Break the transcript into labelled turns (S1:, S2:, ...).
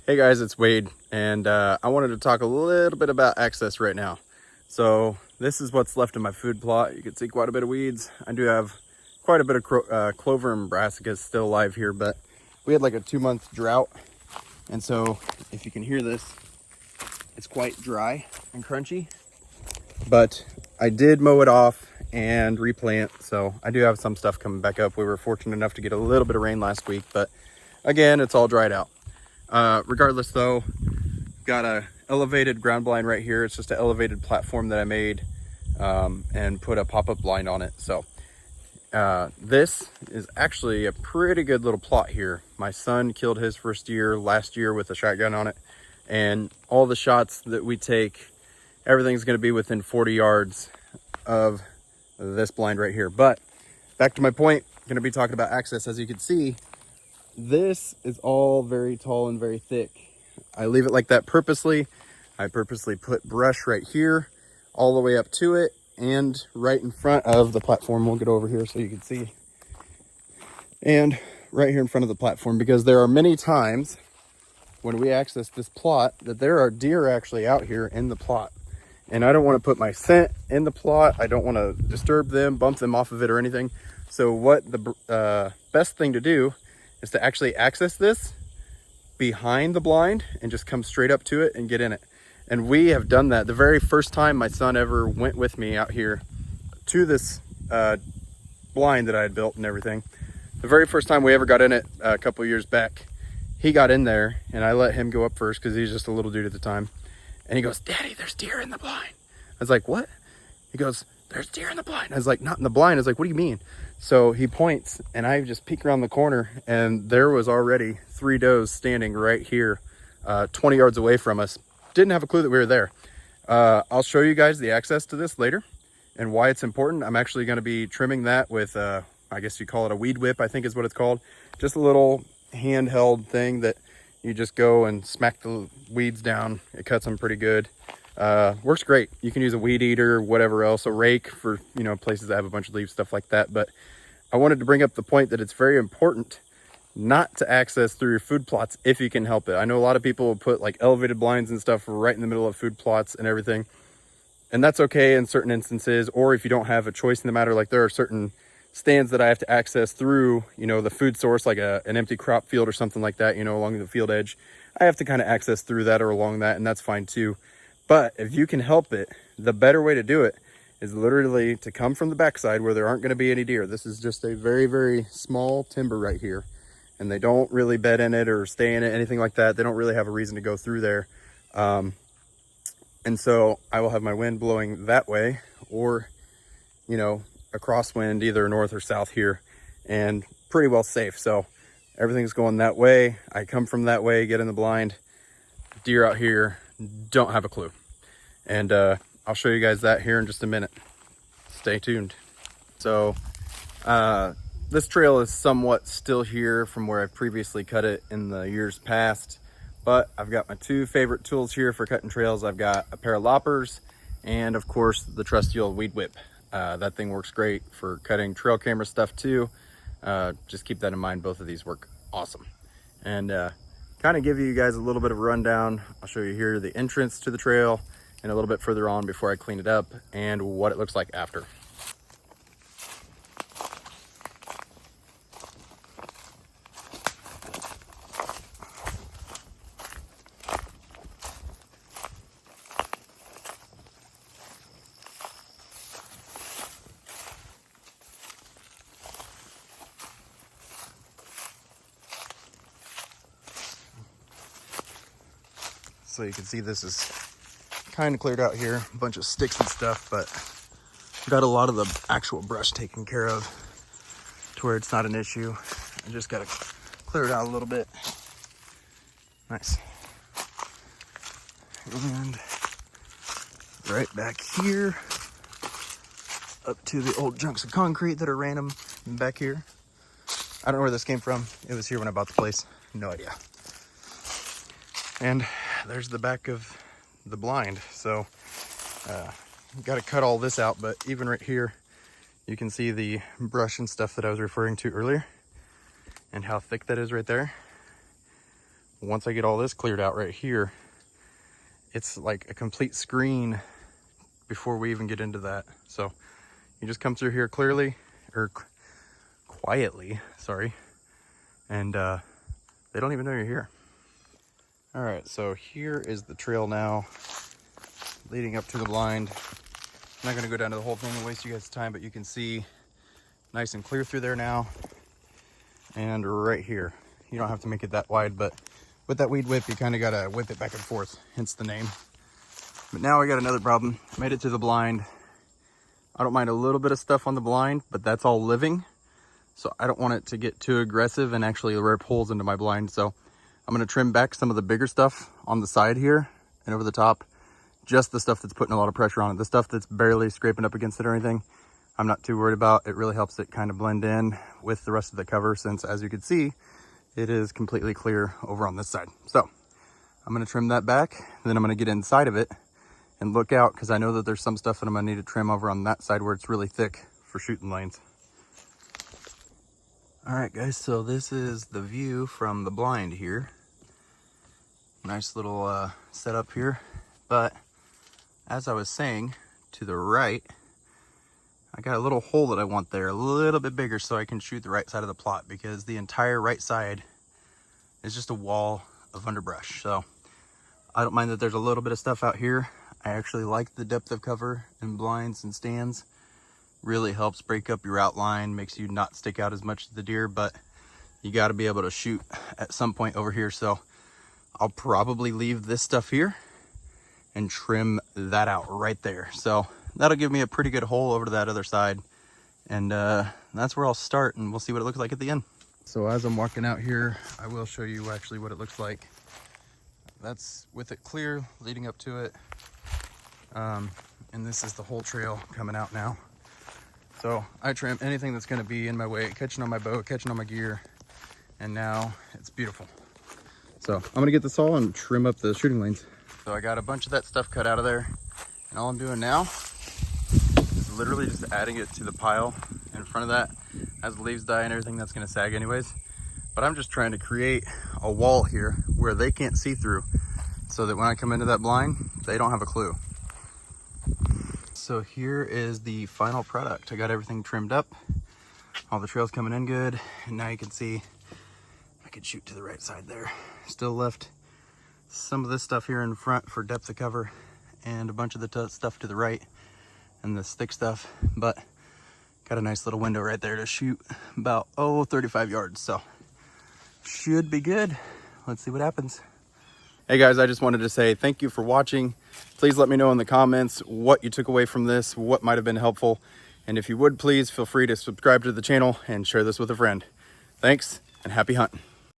S1: Hey guys, it's Wade, and I wanted to talk a little bit about access right now. So this is what's left of my food plot. You can see quite a bit of weeds. I do have quite a bit of clover and brassicas still alive here, but we had like a 2-month drought. And so if you can hear this, it's quite dry and crunchy, but I did mow it off and replant. So I do have some stuff coming back up. We were fortunate enough to get a little bit of rain last week, but again, it's all dried out. Regardless though, got a elevated ground blind right here. It's just an elevated platform that I made and put a pop-up blind on it. So this is actually a pretty good little plot here. My son killed his first deer last year with a shotgun on it, and all the shots that we take, everything's going to be within 40 yards of this blind right here. But back to my point, going to be talking about access. As you can see, this is all very tall and very thick. I leave it like that purposely. I purposely put brush right here all the way up to it and right in front of the platform. We'll get over here so you can see. And right here in front of the platform, because there are many times when we access this plot that there are deer actually out here in the plot. And I don't want to put my scent in the plot. I don't want to disturb them, bump them off of it or anything. So what the best thing to do is to actually access this behind the blind and just come straight up to it and get in it. And we have done that. The very first time my son ever went with me out here to this blind that I had built and everything, the very first time we ever got in it a couple of years back, he got in there and I let him go up first because he was just a little dude at the time. And he goes, "Daddy, there's deer in the blind." I was like, "What?" He goes, "There's deer in the blind." I was like, "Not in the blind." I was like, "What do you mean?" So he points and I just peek around the corner and there was already 3 does standing right here, 20 yards away from us. Didn't have a clue that we were there. I'll show you guys the access to this later and why it's important. I'm actually going to be trimming that with, I guess you call it a weed whip, I think is what it's called. Just a little handheld thing that you just go and smack the weeds down. It cuts them pretty good. Works great. You can use a weed eater, whatever else, a rake for, places that have a bunch of leaves, stuff like that. But I wanted to bring up the point that it's very important not to access through your food plots if you can help it. I know a lot of people will put like elevated blinds and stuff right in the middle of food plots and everything. And that's okay in certain instances, or if you don't have a choice in the matter, like there are certain stands that I have to access through, the food source, like an empty crop field or something like that, along the field edge. I have to kind of access through that or along that, and that's fine too. But if you can help it, the better way to do it is literally to come from the backside where there aren't going to be any deer. This is just a very, very small timber right here, and they don't really bed in it or stay in it, anything like that. They don't really have a reason to go through there. And so I will have my wind blowing that way, or, a crosswind either north or south here, and pretty well safe. So everything's going that way. I come from that way, get in the blind. Deer out here don't have a clue. And I'll show you guys that here in just a minute. Stay tuned. So this trail is somewhat still here from where I've previously cut it in the years past, but I've got my 2 favorite tools here for cutting trails. I've got a pair of loppers and of course the trusty old weed whip. That thing works great for cutting trail camera stuff too. Just keep that in mind. Both of these work awesome. And kind of give you guys a little bit of a rundown. I'll show you here the entrance to the trail and a little bit further on before I clean it up and what it looks like after. So you can see this is kind of cleared out here, a bunch of sticks and stuff, but got a lot of the actual brush taken care of to where it's not an issue. I just got to clear it out a little bit. Nice. And right back here, up to the old chunks of concrete that are random back here. I don't know where this came from. It was here when I bought the place. No idea. And there's the back of the blind. So got to cut all this out, but even right here you can see the brush and stuff that I was referring to earlier and how thick that is right there. once I get all this cleared out right here, it's like a complete screen before we even get into that. So you just come through here clearly, or quietly, sorry, and they don't even know you're here. All right, so here is the trail now leading up to the blind. I'm not gonna go down to the whole thing and waste you guys' time, but you can see nice and clear through there now. And right here, you don't have to make it that wide, but with that weed whip, you kind of gotta whip it back and forth, hence the name. But now I got another problem. Made it to the blind. I don't mind a little bit of stuff on the blind, but that's all living. So I don't want it to get too aggressive and actually rip holes into my blind. So I'm gonna trim back some of the bigger stuff on the side here and over the top. Just the stuff that's putting a lot of pressure on it. The stuff that's barely scraping up against it or anything, I'm not too worried about. It really helps it kind of blend in with the rest of the cover, since as you can see, it is completely clear over on this side. So I'm gonna trim that back, and then I'm gonna get inside of it and look out, because I know that there's some stuff that I'm gonna need to trim over on that side where it's really thick for shooting lanes. All right guys, so this is the view from the blind here. Nice little setup here, but as I was saying, to the right, I got a little hole that I want there, a little bit bigger, so I can shoot the right side of the plot, because the entire right side is just a wall of underbrush. So I don't mind that there's a little bit of stuff out here. I actually like the depth of cover in blinds and stands. Really helps break up your outline, makes you not stick out as much to the deer, but you got to be able to shoot at some point over here. So I'll probably leave this stuff here and trim that out right there. So that'll give me a pretty good hole over to that other side. And that's where I'll start, and we'll see what it looks like at the end. So as I'm walking out here, I will show you actually what it looks like. That's with it clear leading up to it. And this is the whole trail coming out now. So I trim anything that's gonna be in my way, catching on my bow, catching on my gear, and now it's beautiful. So I'm gonna get this all and trim up the shooting lanes. So I got a bunch of that stuff cut out of there, and all I'm doing now is literally just adding it to the pile in front of that. As the leaves die and everything, that's gonna sag anyways. But I'm just trying to create a wall here where they can't see through, so that when I come into that blind, they don't have a clue. So here is the final product. I got everything trimmed up, all the trails coming in good, and now you can see I can shoot to the right side there. Still left some of this stuff here in front for depth of cover, and a bunch of the stuff to the right and this thick stuff, but got a nice little window right there to shoot about 35 yards. So should be good. Let's see what happens. Hey guys, I just wanted to say thank you for watching. Please let me know in the comments what you took away from this, what might have been helpful. And if you would, please feel free to subscribe to the channel and share this with a friend. Thanks, and happy hunting.